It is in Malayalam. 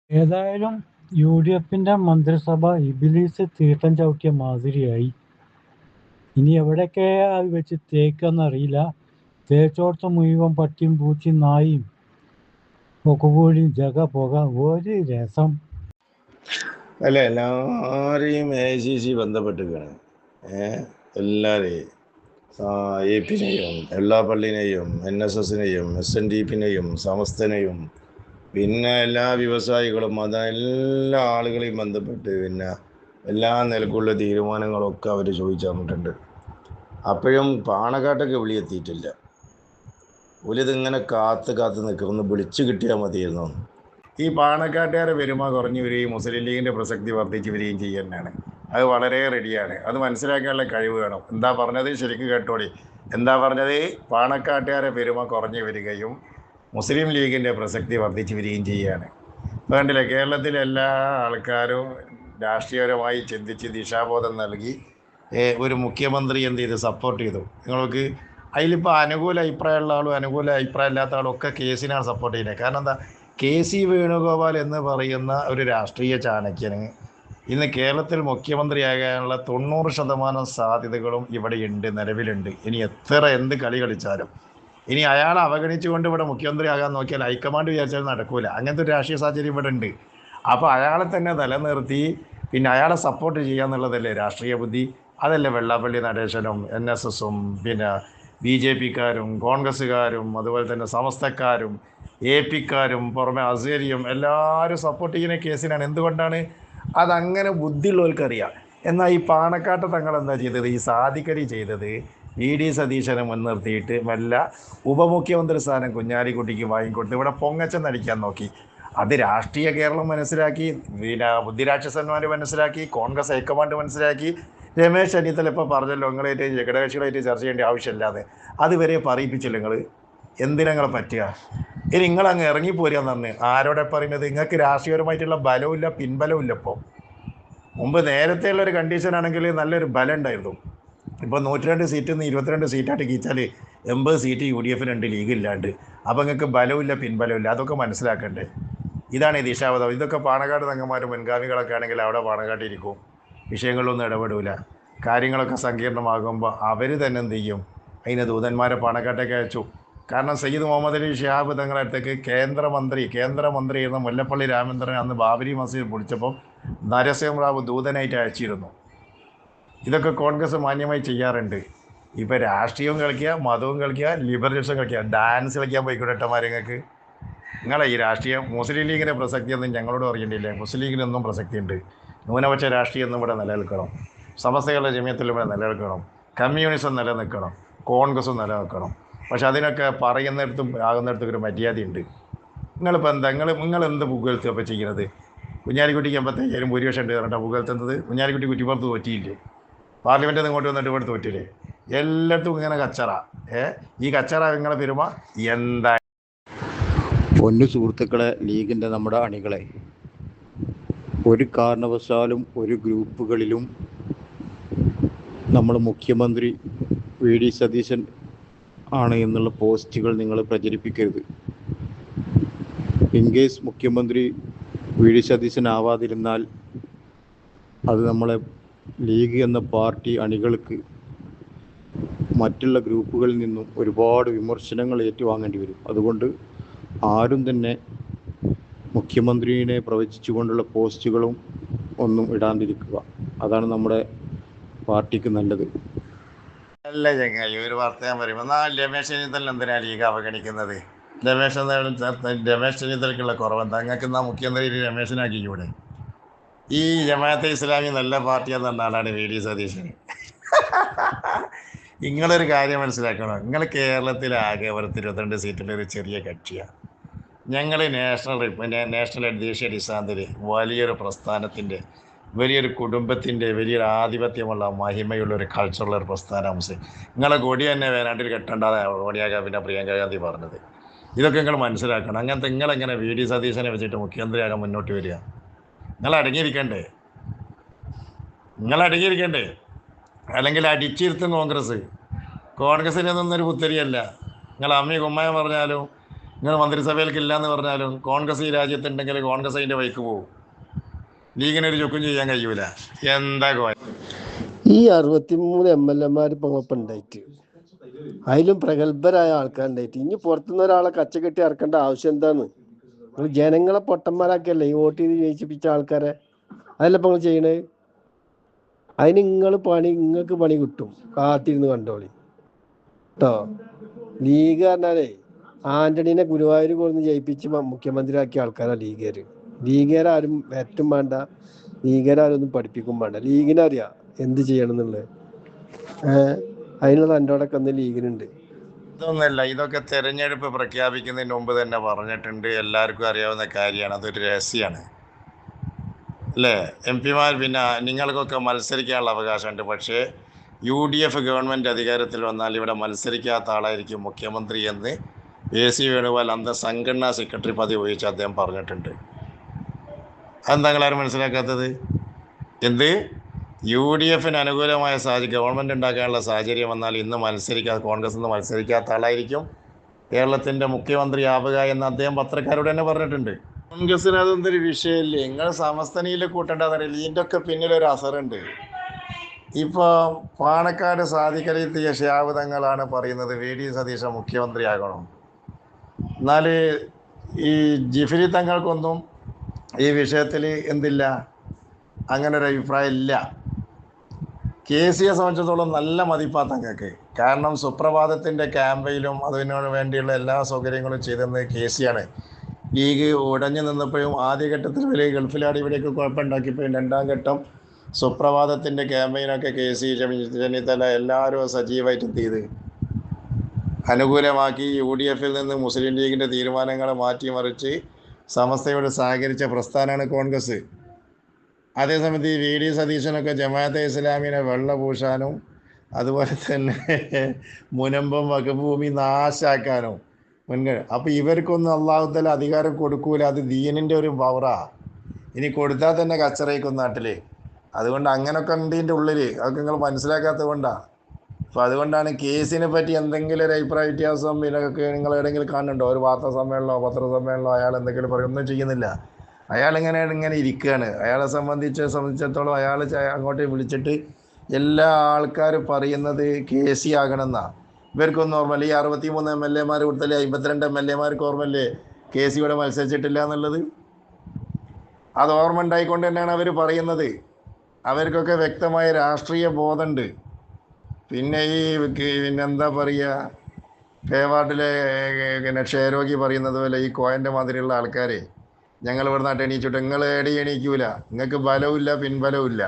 ഏതായാലും യുഡിഎഫിന്റെ മന്ത്രിസഭ ഇബിലീസ് തീർത്ഥം ചവിട്ടിയ മാതിരിയായി. ഇനി എവിടെയൊക്കെയാ അത് വെച്ച് തേക്കാന്നറിയില്ല. തേച്ചോടത്ത് മുഴുവൻ പട്ടിയും പൂച്ചയും നായും ഒക്കെ കൂടി ജഗ പുക, ഒരു രസം. അല്ല, എല്ലാവരെയും AICC ബന്ധപ്പെട്ടിരിക്കുകയാണ്. എല്ലാവരെയും AP-നെയും വെള്ളാപ്പള്ളിനെയും NSSനെയും SNDP-നെയും സമസ്തനെയും പിന്നെ എല്ലാ വ്യവസായികളും എല്ലാ ആളുകളെയും ബന്ധപ്പെട്ട് പിന്നെ എല്ലാ നിലക്കുള്ള തീരുമാനങ്ങളൊക്കെ അവർ ചോദിച്ചു തന്നിട്ടുണ്ട്. അപ്പോഴും പാണക്കാട്ടൊക്കെ വിളിയെത്തിയിട്ടില്ല. ഒലിതിങ്ങനെ കാത്ത് നിൽക്കുന്നു, വിളിച്ചു കിട്ടിയാൽ മതിയായിരുന്നു. ഈ പാണക്കാട്ടുകാരെ പെരുമ കുറഞ്ഞു വരികയും മുസ്ലിം ലീഗിൻ്റെ പ്രസക്തി വർദ്ധിച്ചു വരികയും ചെയ്യുന്നതാണ്. അത് വളരെ റെഡിയാണ്. അത് മനസ്സിലാക്കാനുള്ള കഴിവ് വേണം. എന്താ പറഞ്ഞത് ശരിക്കും കേട്ടോളി. എന്താ പറഞ്ഞത്? പാണക്കാട്ടുകാരെ പെരുമ കുറഞ്ഞു വരികയും മുസ്ലിം ലീഗിൻ്റെ പ്രസക്തി വർദ്ധിച്ചു വരികയും ചെയ്യുകയാണ്. അതുകൊണ്ടില്ലേ, കേരളത്തിലെ എല്ലാ ആൾക്കാരും രാഷ്ട്രീയപരമായി ചിന്തിച്ച് ദിശാബോധം നൽകി ഒരു മുഖ്യമന്ത്രി എന്ത് ചെയ്ത് സപ്പോർട്ട് ചെയ്തു. നിങ്ങൾക്ക് അതിലിപ്പോൾ അനുകൂല അഭിപ്രായമുള്ള ആളും അനുകൂല അഭിപ്രായം ഇല്ലാത്ത ആളും ഒക്കെ കേസിനാണ് സപ്പോർട്ട് ചെയ്യുന്നത്. കാരണം എന്താ, KC വേണുഗോപാൽ എന്ന് പറയുന്ന ഒരു രാഷ്ട്രീയ ചാണക്യന് ഇന്ന് കേരളത്തിൽ മുഖ്യമന്ത്രിയാകാനുള്ള 90% സാധ്യതകളും ഇവിടെയുണ്ട്, നിലവിലുണ്ട്. ഇനി എന്ത് കളി കളിച്ചാലും ഇനി അയാളെ അവഗണിച്ചുകൊണ്ട് ഇവിടെ മുഖ്യമന്ത്രിയാകാൻ നോക്കിയാൽ ഹൈക്കമാൻഡ് വിചാരിച്ചാൽ നടക്കൂല. അങ്ങനത്തെ ഒരു രാഷ്ട്രീയ സാഹചര്യം ഇവിടെ ഉണ്ട്. അപ്പോൾ അയാളെ തന്നെ നിലനിർത്തി പിന്നെ അയാളെ സപ്പോർട്ട് ചെയ്യാന്നുള്ളതല്ലേ രാഷ്ട്രീയ ബുദ്ധി. അതല്ലേ വെള്ളാപ്പള്ളി നടേശനും NSSും പിന്നെ BJPക്കാരും കോൺഗ്രസ്സുകാരും അതുപോലെ തന്നെ സമസ്തക്കാരും AP-ക്കാരും പുറമെ അസേരിയും എല്ലാവരും സപ്പോർട്ട് ചെയ്യുന്ന കേസിനാണ്. എന്തുകൊണ്ടാണ്? അതങ്ങനെ ബുദ്ധിയുള്ളവർക്കറിയാം. എന്നാൽ ഈ പാണക്കാട്ട് തങ്ങൾ എന്താ ചെയ്തത്? ഈ സാദിഖലി ചെയ്തത് VD സതീശനെ മുൻനിർത്തിയിട്ട് ഉപമുഖ്യമന്ത്രി സ്ഥാനം കുഞ്ഞാലിക്കുട്ടിക്ക് വാങ്ങിക്കൊടുത്ത് ഇവിടെ പൊങ്ങച്ചം നടിക്കാൻ നോക്കി. അത് രാഷ്ട്രീയ കേരളം മനസ്സിലാക്കി, പിന്നെ ബുദ്ധിരാക്ഷസന്മാർ മനസ്സിലാക്കി, കോൺഗ്രസ് ഹൈക്കമാൻഡ് മനസ്സിലാക്കി. രമേശ് ചെന്നിത്തല ഇപ്പോൾ പറഞ്ഞല്ലോ, നിങ്ങളായിട്ട് ഘടകകക്ഷികളായിട്ട് ചർച്ച ചെയ്യേണ്ട ആവശ്യമില്ലാതെ. അതുവരെ പറയിപ്പിച്ചില്ല നിങ്ങൾ. എന്തിനങ്ങളെ പറ്റുക? ഇനി നിങ്ങളങ്ങ് ഇറങ്ങിപ്പോരുകയെന്ന് പറഞ്ഞ് ആരോടെ പറയുന്നത്? നിങ്ങൾക്ക് രാഷ്ട്രീയപരമായിട്ടുള്ള ബലവും ഇല്ല, പിൻബലവും ഇല്ല. ഇപ്പോൾ മുമ്പ് നേരത്തെ ഉള്ളൊരു കണ്ടീഷനാണെങ്കിൽ നല്ലൊരു ബലം ഉണ്ടായിരുന്നു. ഇപ്പോൾ 102 സീറ്റിൽ നിന്ന് 22 സീറ്റായിട്ട് കീച്ചാൽ 80 സീറ്റ് UDF-നുണ്ട്, ലീഗ് ഇല്ലാണ്ട്. അപ്പോൾ നിങ്ങൾക്ക് ബലമില്ല, പിൻബലമില്ല. അതൊക്കെ മനസ്സിലാക്കണ്ടേ? ഇതാണ് ഈ ദിശാബോധം. ഇതൊക്കെ പാണക്കാട് തങ്ങന്മാരും മുൻഗാമികളൊക്കെ ആണെങ്കിൽ അവിടെ പാണക്കാട്ടിരിക്കും, വിഷയങ്ങളിലൊന്നും ഇടപെടില്ല. കാര്യങ്ങളൊക്കെ സങ്കീർണമാകുമ്പോൾ അവർ തന്നെ എന്ത് ചെയ്യും? അതിന് ദൂതന്മാരെ പാണക്കാട്ടേക്ക് അയച്ചു. കാരണം സയ്യിദ് മുഹമ്മദ് അലി ഷിഹാബ് തങ്ങളുടെ അടുത്തേക്ക് കേന്ദ്രമന്ത്രിയായിരുന്ന മുല്ലപ്പള്ളി രാമചന്ദ്രൻ അന്ന് ബാബരി മസ്ജിദ് പൊളിച്ചപ്പോൾ നരസിംഹറാവു ദൂതനായിട്ട് അയച്ചിരുന്നു. ഇതൊക്കെ കോൺഗ്രസ് മാന്യമായി ചെയ്യാറുണ്ട്. ഇപ്പോൾ രാഷ്ട്രീയവും കളിക്കുക, മതവും കളിക്കുക, ലിബറലിസം കളിക്കുക, ഡാൻസ് കളിക്കാൻ പോയിക്കൂടേട്ടന്മാരെങ്ങൾക്ക്. നിങ്ങളെ ഈ രാഷ്ട്രീയം മുസ്ലിം ലീഗിൻ്റെ പ്രസക്തിയൊന്നും ഞങ്ങളോട് അറിയേണ്ടിയില്ല. മുസ്ലിം ലീഗിനൊന്നും പ്രസക്തിയുണ്ട്. ന്യൂനപക്ഷ രാഷ്ട്രീയം ഇവിടെ നിലനിൽക്കണം, സമസ്തകളുടെ ജമിയത്തിൽ ഇവിടെ നിലനിൽക്കണം, കമ്മ്യൂണിസം നിലനിൽക്കണം, കോൺഗ്രസും നിലനിൽക്കണം. പക്ഷെ അതിനൊക്കെ പറയുന്നിടത്തും ആകുന്നിടത്തും ഒരു മര്യാദയുണ്ട്. നിങ്ങളിപ്പോൾ എന്താ നിങ്ങൾ എന്ത് പുകഴ്ത്തുക ഇപ്പോൾ ചെയ്യുന്നത്? കുഞ്ഞാലിക്കുട്ടിക്ക് 55,000 ഭൂരിപക്ഷം ഉണ്ട് പറഞ്ഞിട്ടാണ് പുകഴ്ത്തുന്നത്. കുഞ്ഞാലിക്കുട്ടി കുറ്റിപ്പുറത്ത് തോറ്റിയില്ലേ? പാർലമെൻറ്റിൽ നിന്ന് ഇങ്ങോട്ട് വന്നിട്ട് ഇവിടെ തോറ്റില്ലേ? എല്ലായിടത്തും ഇങ്ങനെ കച്ചറ. ഈ കച്ചറ നിങ്ങളെ പെരുമ എന്താ? പൊന്നു സുഹൃത്തുക്കളെ, ലീഗിൻ്റെ നമ്മുടെ അണികളെ, ഒരു കാരണവശാലും ഒരു ഗ്രൂപ്പുകളിലും നമ്മൾ മുഖ്യമന്ത്രി VD സതീശൻ ആണ് എന്നുള്ള പോസ്റ്റുകൾ നിങ്ങൾ പ്രചരിപ്പിക്കരുത്. ഇൻകേസ് മുഖ്യമന്ത്രി VD സതീശൻ ആവാതിരുന്നാൽ അത് നമ്മളെ ലീഗ് എന്ന പാർട്ടി അണികൾക്ക് മറ്റുള്ള ഗ്രൂപ്പുകളിൽ നിന്നും ഒരുപാട് വിമർശനങ്ങൾ ഏറ്റുവാങ്ങേണ്ടി വരും. അതുകൊണ്ട് ആരും തന്നെ മുഖ്യമന്ത്രിയെ പ്രവചിച്ചുകൊണ്ടുള്ള പോസ്റ്റുകളും ഒന്നും ഇടാണ്ടിരിക്കുക. അതാണ് നമ്മുടെ പാർട്ടിക്ക് നല്ലത്. അല്ല ചങ്ങായി, ഒരു വാർത്ത ഞാൻ പറയുമ്പോൾ രമേശ് ചെന്നിത്തല എന്തിനാണ് ലീഗ് അവഗണിക്കുന്നത്? രമേശ് ചെന്നിത്തലയ്ക്കുള്ള കുറവെന്താ? നിങ്ങൾക്ക് എന്നാൽ മുഖ്യമന്ത്രി രമേശനാക്കിക്കൂടെ? ഈ ജമാഅത്തെ ഇസ്ലാമി നല്ല പാർട്ടിയെന്ന് പറഞ്ഞ ആളാണ് VD സതീശൻ. നിങ്ങളൊരു കാര്യം മനസ്സിലാക്കണം. നിങ്ങൾ കേരളത്തിലാകെ ഒരു 22 സീറ്റിൻ്റെ ഒരു ചെറിയ കക്ഷിയാണ്. ഞങ്ങൾ നാഷണൽ ദേശീയ അടിസ്ഥാനത്തിൽ വലിയൊരു പ്രസ്ഥാനത്തിൻ്റെ, വലിയൊരു കുടുംബത്തിൻ്റെ, വലിയൊരു ആധിപത്യമുള്ള മഹിമയുള്ള ഒരു കൾച്ചറുള്ള ഒരു പ്രസ്ഥാനം. നിങ്ങളെ കൊടി തന്നെ വേനാട്ടിൽ കെട്ടേണ്ടത് സോണിയാ പിന്നെ പ്രിയങ്ക ഗാന്ധി പറഞ്ഞത്. ഇതൊക്കെ നിങ്ങൾ മനസ്സിലാക്കണം. അങ്ങനത്തെ നിങ്ങളെങ്ങനെ VD സതീശനെ വെച്ചിട്ട് മുഖ്യമന്ത്രിയാകാൻ മുന്നോട്ട് വരിക? നിങ്ങൾ അടങ്ങിയിരിക്കണ്ടേ? അല്ലെങ്കിൽ അടിച്ചിരുത്തും കോൺഗ്രസ്സിൽ നിന്നൊരു പുത്തരിയല്ല. നിങ്ങൾ അമ്മി കുമ്മായം പറഞ്ഞാലും നിങ്ങൾ മന്ത്രിസഭയിലേക്ക് ഇല്ലയെന്ന് പറഞ്ഞാലും കോൺഗ്രസ് ഈ രാജ്യത്തുണ്ടെങ്കിൽ കോൺഗ്രസ് അതിൻ്റെ വഴിക്ക് പോകും. ലീഗിനൊരു ചുക്കും ചെയ്യാൻ കഴിയൂല. എന്താ ഈ 63 MLA ഇപ്പൊ ഉണ്ടായിട്ട് അതിലും പ്രഗത്ഭരായ ആൾക്കാരുണ്ടായിട്ട് ഇനി പുറത്തുനിന്ന് ഒരാളെ കച്ചകെട്ടി ഇറക്കേണ്ട ആവശ്യം എന്താന്ന്? നിങ്ങൾ ജനങ്ങളെ പൊട്ടന്മാരാക്കിയല്ലേ ഈ വോട്ട് ചെയ്ത് ജയിച്ചിപ്പിച്ച ആൾക്കാരെ. അതല്ല ഇപ്പൊ നിങ്ങൾ ചെയ്യണത്. അതിന് നിങ്ങൾക്ക് പണി കിട്ടും. കാത്തിരുന്ന് കണ്ടോളി കേട്ടോ. ലീഗ് പറഞ്ഞാലേ ആന്റണീനെ ഗുരുവായൂർ കൊടുന്ന് ജയിപ്പിച്ച് മുഖ്യമന്ത്രിയാക്കിയ ആൾക്കാരാണ് ലീഗുകാര്. ലീഗുകാരും ഏറ്റവും വേണ്ട, ലീഗുകാരൊന്നും പഠിപ്പിക്കും വേണ്ട. ലീഗിനറിയാം എന്ത് ചെയ്യണം എന്നുള്ളത്. അതിനുള്ള തൻ്റെടൊക്കെ ഒന്ന് ലീഗിനുണ്ട്. ഇതൊന്നല്ല, ഇതൊക്കെ തെരഞ്ഞെടുപ്പ് പ്രഖ്യാപിക്കുന്നതിന് മുമ്പ് തന്നെ പറഞ്ഞിട്ടുണ്ട്. എല്ലാവർക്കും അറിയാവുന്ന കാര്യമാണ്. അതൊരു രഹസ്യമാണ് അല്ലേ? MP-മാർ പിന്നെ നിങ്ങൾക്കൊക്കെ മത്സരിക്കാനുള്ള അവകാശമുണ്ട്. പക്ഷേ UDF ഗവൺമെൻറ് അധികാരത്തിൽ വന്നാൽ ഇവിടെ മത്സരിക്കാത്ത ആളായിരിക്കും മുഖ്യമന്ത്രി എന്ന് AC വേണുഗോപാൽ അന്ന് സംഘടനാ സെക്രട്ടറി പദവി വഹിച്ച് അദ്ദേഹം പറഞ്ഞിട്ടുണ്ട്. അതെന്താ നിങ്ങളാരും മനസ്സിലാക്കാത്തത്? എന്ത് UDFന് അനുകൂലമായ ഗവൺമെൻറ് ഉണ്ടാക്കാനുള്ള സാഹചര്യം വന്നാൽ ഇന്ന് കോൺഗ്രസ് നിന്ന് മത്സരിക്കാത്ത ആളായിരിക്കും കേരളത്തിൻ്റെ മുഖ്യമന്ത്രി ആവുക എന്ന് അദ്ദേഹം പത്രക്കാരോട് തന്നെ പറഞ്ഞിട്ടുണ്ട്. കോൺഗ്രസ്സിന് അതൊന്നൊരു വിഷയമില്ലേ? നിങ്ങൾ സമസ്തനിയിൽ കൂട്ടേണ്ടതറിയില്ല. ഇതിൻ്റെ ഒക്കെ പിന്നിലൊരു അസറുണ്ട്. ഇപ്പോൾ പാണക്കാട് സാദിഖലിയെത്തിയ ഷിഹാബ് തങ്ങളാണ് പറയുന്നത് VD സതീശൻ മുഖ്യമന്ത്രിയാകണം. എന്നാൽ ഈ ജിഫ്രി തങ്ങൾക്കൊന്നും ഈ വിഷയത്തിൽ എന്തില്ല, അങ്ങനെ ഒരു അഭിപ്രായം ഇല്ല. KCയെ സംബന്ധിച്ചിടത്തോളം നല്ല മതിപ്പാണ് തങ്ങൾക്ക്. കാരണം സുപ്രഭാതത്തിൻ്റെ ക്യാമ്പയിലും അതിനോട് വേണ്ടിയുള്ള എല്ലാ സൗകര്യങ്ങളും ചെയ്തിരുന്നത് KCയാണ്. ലീഗ് ഉടഞ്ഞു നിന്നപ്പോഴും ആദ്യഘട്ടത്തിൽ വലിയ ഗൾഫിലാടി ഇവിടെയൊക്കെ കുഴപ്പമുണ്ടാക്കിയപ്പോഴും രണ്ടാം ഘട്ടം സുപ്രഭാതത്തിൻ്റെ ക്യാമ്പയിനൊക്കെ KC ചെന്നിത്തല എല്ലാവരും സജീവമായിട്ട് എന്ത് ചെയ്ത് അനുകൂലമാക്കി. UDFൽ നിന്ന് മുസ്ലിം ലീഗിൻ്റെ തീരുമാനങ്ങളെ മാറ്റിമറിച്ച് സമസ്തയോട് സഹകരിച്ച പ്രസ്ഥാനമാണ് കോൺഗ്രസ്. അതേസമയത്ത് ഈ VD സതീശനൊക്കെ ജമാഅത്തെ ഇസ്ലാമിനെ വെള്ളപൂശാനും അതുപോലെ തന്നെ മുനമ്പം വകഭൂമി നാശാക്കാനും മുൻഗണന. അപ്പോൾ ഇവർക്കൊന്നും അള്ളാഹു തആല അധികാരം കൊടുക്കൂല. അത് ദീനിൻ്റെ ഒരു പവറാ. ഇനി കൊടുത്താൽ തന്നെ കച്ചറയ്ക്കും നാട്ടിൽ. അതുകൊണ്ട് അങ്ങനെയൊക്കെ ഉണ്ട് ഇതിൻ്റെ ഉള്ളിൽ. അതൊക്കെ നിങ്ങൾ മനസ്സിലാക്കാത്തത് കൊണ്ടാണ്. അപ്പോൾ അതുകൊണ്ടാണ് കേസിനെ പറ്റി എന്തെങ്കിലും ഒരു അഭിപ്രായ വ്യത്യാസം ഇതിനൊക്കെ നിങ്ങൾ എവിടെയെങ്കിലും കാണുന്നുണ്ടോ? ഒരു വാർത്താ സമ്മേളനമോ പത്രസമ്മേളനമോ അയാൾ എന്തെങ്കിലും പറയും? ഒന്നും ചെയ്യുന്നില്ല. അയാളിങ്ങനെ ഇരിക്കുകയാണ്. അയാളെ സംബന്ധിച്ചിടത്തോളം അയാൾ അങ്ങോട്ട് വിളിച്ചിട്ട് എല്ലാ ആൾക്കാരും പറയുന്നത് KC ആകണമെന്നാണ്. ഇവർക്കൊന്നും ഓർമ്മയില്ല. ഈ 63 MLA കൊടുത്തല്ലേ 52 MLA ഓർമ്മയില്ലേ KC ഇവിടെ മത്സരിച്ചിട്ടില്ല എന്നുള്ളത്? അത് ഓർമ്മ ഉണ്ടായിക്കൊണ്ട് തന്നെയാണ് അവർ പറയുന്നത്. അവർക്കൊക്കെ വ്യക്തമായ രാഷ്ട്രീയ ബോധമുണ്ട്. പിന്നെ പിന്നെന്താ പറയുക, പേവാർഡിലെ ക്ഷയരോഗി പറയുന്നത് പോലെ ഈ കോയൻ്റെ മാതിരിയുള്ള ആൾക്കാരെ ഞങ്ങൾ ഇവിടെ നാട്ടിൽ എണീച്ചിട്ട് നിങ്ങൾ എണീക്കൂല. നിങ്ങൾക്ക് ബലവും ഇല്ല, പിൻബലവും ഇല്ല.